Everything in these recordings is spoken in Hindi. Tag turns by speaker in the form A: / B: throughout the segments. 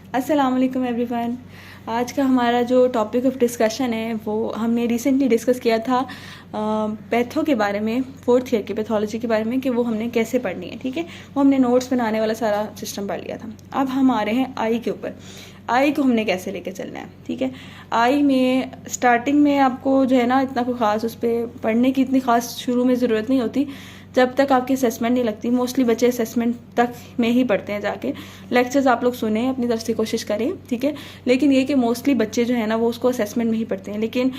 A: अस्सलाम वालेकुम एवरीवन। आज का हमारा जो टॉपिक ऑफ डिस्कशन है वो हमने रिसेंटली डिस्कस किया था पैथो के बारे में, 4th ईयर की पैथोलॉजी के बारे में कि वो हमने कैसे पढ़नी है। ठीक है, वो हमने नोट्स बनाने वाला सारा सिस्टम पढ़ लिया था। अब हम आ रहे हैं आई के ऊपर। आई को हमने कैसे लेके चलना है। ठीक है, आई में स्टार्टिंग में आपको जो है ना इतना कोई ख़ास उस पर पढ़ने की इतनी ख़ास शुरू में ज़रूरत नहीं होती जब तक आपकी असेसमेंट नहीं लगती। मोस्टली बच्चे असेसमेंट तक में ही पढ़ते हैं जाके। लेक्चर्स आप लोग सुने, अपनी तरफ से कोशिश करें। ठीक है, लेकिन ये कि मोस्टली बच्चे जो है ना वो उसको असेसमेंट में ही पढ़ते हैं। लेकिन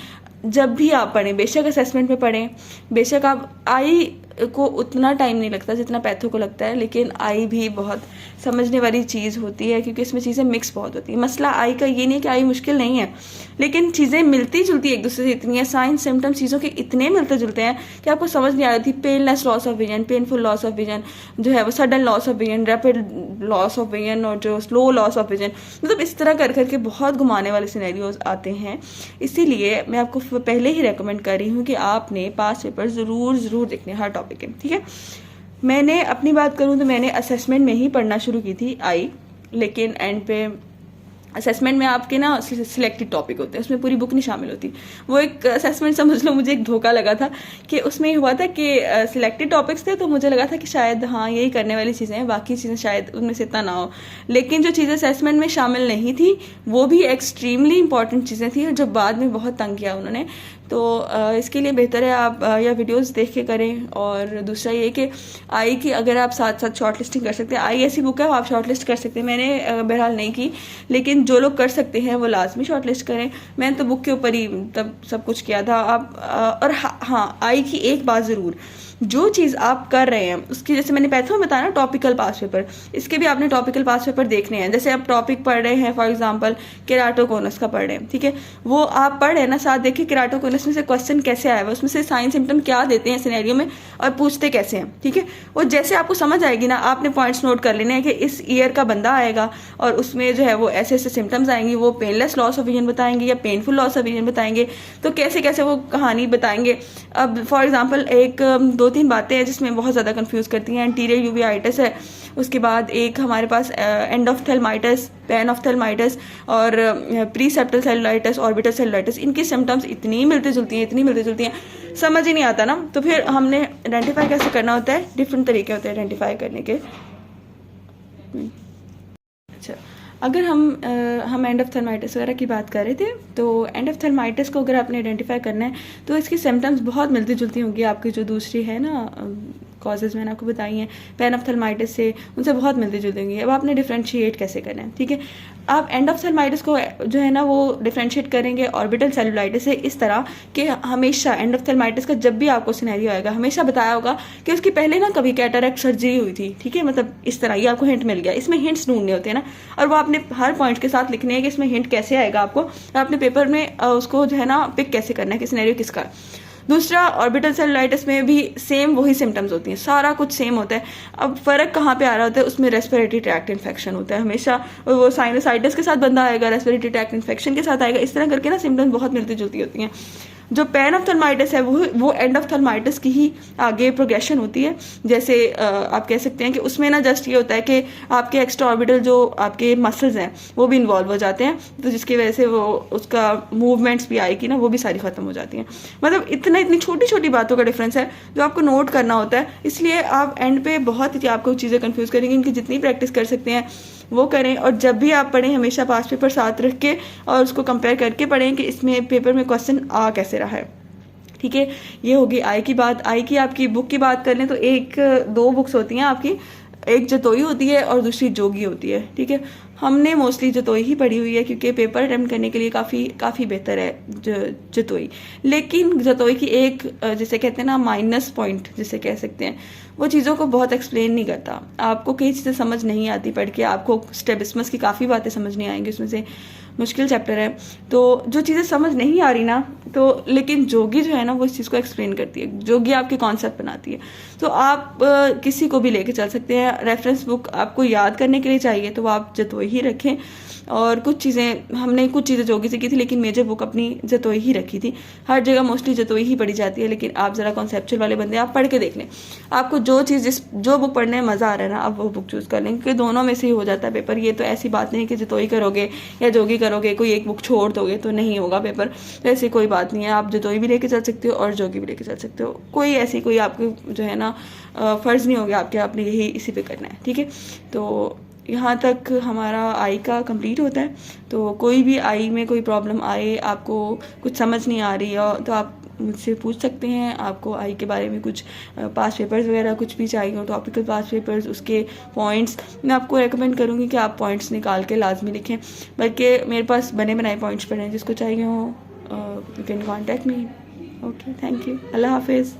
A: जब भी आप पढ़ें, बेशक असेसमेंट में पढ़ें, बेशक आप आई को उतना टाइम नहीं लगता जितना पैथो को लगता है, लेकिन आई भी बहुत समझने वाली चीज़ होती है क्योंकि इसमें चीज़ें मिक्स बहुत होती है। मसला आई का ये नहीं कि आई मुश्किल नहीं है, लेकिन चीज़ें मिलती जुलती एक दूसरे से इतनी है, साइंस सिम्टम्स चीज़ों के इतने मिलते जुलते हैं कि आपको समझ नहीं आ रही थी। Painless loss of vision, painful loss of vision जो है वो, sudden loss of vision, rapid loss of vision और जो स्लो लॉस ऑफ विजन, मतलब इस तरह कर करके बहुत घुमाने वाले सिनेरियोज आते हैं। इसीलिए मैं आपको पहले ही रेकमेंड कर रही हूँ कि आपने पास पेपर ज़रूर देखने हर टॉपिक के। ठीक है, मैंने अपनी बात करूँ तो मैंने असेसमेंट में ही पढ़ना शुरू की थी आई, लेकिन एंड पे असेसमेंट में आपके ना सिलेक्टेड टॉपिक होते हैं, उसमें पूरी बुक नहीं शामिल होती। वो एक असेसमेंट समझ लो, मुझे एक धोखा लगा था कि उसमें हुआ था कि सिलेक्टेड टॉपिक्स थे, तो मुझे लगा था कि शायद हाँ यही करने वाली चीज़ें हैं, बाकी चीज़ें शायद उनमें से इतना ना हो। लेकिन जो चीज़ें असेसमेंट में शामिल नहीं थी वो भी एक्सट्रीमली इंपॉर्टेंट चीज़ें थी और जो बाद में बहुत तंग किया उन्होंने। तो इसके लिए बेहतर है आप या वीडियोस देख के करें। और दूसरा ये कि आई की अगर आप साथ साथ शॉर्ट लिस्टिंग कर सकते हैं, आई ऐसी बुक है आप शॉर्ट लिस्ट कर सकते हैं। मैंने बहरहाल नहीं की, लेकिन जो लोग कर सकते हैं वो लाजमी शॉर्ट लिस्ट करें। मैंने तो बुक के ऊपर ही तब सब कुछ किया था। आप और हाँ, आई की एक बात ज़रूर, जो चीज़ आप कर रहे हैं उसकी, जैसे मैंने पैथो में बताया ना टॉपिकल पास पेपर, इसके भी आपने टॉपिकल पास पेपर देखने हैं। जैसे आप टॉपिक पढ़ रहे हैं, फॉर एग्जांपल केराटोकोनस का पढ़ रहे हैं, ठीक है, वो आप पढ़ रहे हैं ना, साथ देखिए केराटोकोनस में से क्वेश्चन कैसे आया हुआ, उसमें से साइन सिम्टम क्या देते हैं सिनेरियो में और पूछते कैसे हैं। ठीक है, वो जैसे आपको समझ आएगी ना, आपने पॉइंट्स नोट कर लेने हैं कि इस ईयर का बंदा आएगा और उसमें जो है वो ऐसे ऐसे सिम्टम्स आएंगे, वो पेनलेस लॉस ऑफ विजन बताएंगे या पेनफुल लॉस ऑफ विजन बताएंगे, तो कैसे कैसे वो कहानी बताएंगे। अब फॉर एग्जाम्पल एक 2-3 बातें हैं जिसमें बहुत ज़्यादा कंफ्यूज करती हैं। एंटीरियर यूवियाइटिस है, उसके बाद एक हमारे पास एंडोफ्थेल्माइटिस, पैनऑफ्थेल्माइटिस और प्रीसेप्टल सेलुलाइटिस, ऑर्बिटल सेलुलाइटिस, इनकी सिम्टम्स इतनी मिलती जुलती हैं, समझ ही नहीं आता ना। तो फिर हमने आइडेंटिफाई कैसे करना होता है, डिफरेंट तरीके होते हैं आइडेंटिफाई करने के। अच्छा, अगर हम एंडोफ्थेल्माइटिस वगैरह की बात कर रहे थे, तो एंडोफ्थेल्माइटिस को अगर आपने आइडेंटिफाई करना है तो इसकी सिम्टम्स बहुत मिलती जुलती होंगी आपकी जो दूसरी है ना कॉजेज़ मैंने आपको बताई हैं पैनऑफ्थेल्माइटिस से, उनसे बहुत मिलती जुलती होंगी। अब आपने डिफ्रेंशिएट कैसे करना है। ठीक है, आप एंडोफ्थेल्माइटिस को जो है ना वो डिफ्रेंशिएट करेंगे ऑर्बिटल सेलुलाइटिस से इस तरह कि हमेशा एंडोफ्थेल्माइटिस का जब भी आपको सिनेरियो आएगा हमेशा बताया होगा कि उसकी पहले ना कभी कैटरैक्ट सर्जरी हुई थी। ठीक है, मतलब इस तरह ये आपको हिंट मिल गया। इसमें हिंट्स ढूंढने होते हैं ना, और वो आपने हर पॉइंट के साथ लिखने हैं कि इसमें हिंट कैसे आएगा आपको, आपने पेपर में उसको जो है ना पिक कैसे करना है कि सिनेरियो किसका। दूसरा, ऑर्बिटल सेलुलाइटिस में भी सेम वही सिम्टम्स होती हैं, सारा कुछ सेम होता है। अब फर्क कहाँ पे आ रहा होता है, उसमें रेस्पिरेटरी ट्रैक्ट इन्फेक्शन होता है हमेशा, वो साइनसाइटिस के साथ बंदा आएगा, रेस्पिरेटरी ट्रैक्ट इन्फेक्शन के साथ आएगा, इस तरह करके ना सिम्टम्स बहुत मिलती जुलती होती हैं। जो पैनऑफ्थेल्माइटिस है वो एंडोफ्थेल्माइटिस की ही आगे प्रोग्रेशन होती है। जैसे आप कह सकते हैं कि उसमें ना जस्ट ये होता है कि आपके एक्स्ट्रा ऑर्बिटल जो आपके मसल्स हैं वो भी इन्वॉल्व हो जाते हैं, तो जिसकी वजह से वो उसका मूवमेंट्स भी आएगी ना, वो भी सारी खत्म हो जाती हैं। मतलब इतनी छोटी छोटी बातों का डिफरेंस है जो आपको नोट करना होता है। इसलिए आप एंड पे बहुत ही आपको चीज़ें कंफ्यूज करेंगी, इनकी जितनी प्रैक्टिस कर सकते हैं वो करें। और जब भी आप पढ़ें हमेशा पास पेपर साथ रख के और उसको कंपेयर करके पढ़ें कि इसमें पेपर में क्वेश्चन आ कैसे रहा है। ठीक है, ये होगी आई की बात। आई की आपकी बुक की बात कर लें तो 1-2 बुक्स होती हैं आपकी, एक जतोई होती है और दूसरी जोगी होती है। ठीक है, हमने मोस्टली जतोई ही पढ़ी हुई है क्योंकि पेपर अटेम्प्ट करने के लिए काफ़ी बेहतर है जतोई। लेकिन जतोई की एक जिसे कहते हैं ना माइनस पॉइंट जिसे कह सकते हैं, वो चीज़ों को बहुत एक्सप्लेन नहीं करता। आपको कई चीज़ें समझ नहीं आती पढ़ के, आपको स्ट्रैबिस्मस की काफ़ी बातें समझ नहीं आएंगी, उसमें से मुश्किल चैप्टर है। तो जो चीज़ें समझ नहीं आ रही ना, तो लेकिन जोगी जो है ना वो इस चीज़ को एक्सप्लेन करती है, जोगी आपके कॉन्सेप्ट बनाती है। तो आप किसी को भी लेके चल सकते हैं। रेफरेंस बुक आपको याद करने के लिए चाहिए तो आप जतोई ही रखें। और कुछ चीज़ें हमने कुछ चीज़ें जोगी से की थी, लेकिन मेजर बुक अपनी जतोई ही रखी थी। हर जगह मोस्टली जतोई ही पढ़ी जाती है, लेकिन आप ज़रा कॉन्सेप्चुअल वाले बंदे, आप पढ़ के देख लें। आपको जो बुक पढ़ने में मज़ा आ रहा है ना, आप वो बुक चूज़ कर लें, क्योंकि दोनों में से ही हो जाता है पेपर। ये तो ऐसी बात नहीं है कि जतोई करोगे या जोगी करोगे, कोई एक बुक छोड़ दोगे तो नहीं होगा पेपर, तो ऐसी कोई बात नहीं है। आप जतोई भी लेके चल सकते हो और जोगी भी लेके चल सकते हो। कोई ऐसी कोई आपको जो है ना फ़र्ज़ नहीं हो गया आपके, आपने यही इसी पे करना है, ठीक है। तो यहाँ तक हमारा आई का कंप्लीट होता है। तो कोई भी आई में कोई प्रॉब्लम आए, आपको कुछ समझ नहीं आ रही है, तो आप मुझसे पूछ सकते हैं। आपको आई के बारे में कुछ पास पेपर्स वगैरह कुछ भी चाहिए हो, टॉपिकल पास पेपर्स, उसके पॉइंट्स, मैं आपको रेकमेंड करूँगी कि आप पॉइंट्स निकाल के लाजमी लिखें। बल्कि मेरे पास बने बनाए पॉइंट्स पड़े हैं, जिसको चाहिए हो you can contact me. Okay, thank you, अल्लाह हाफिज़।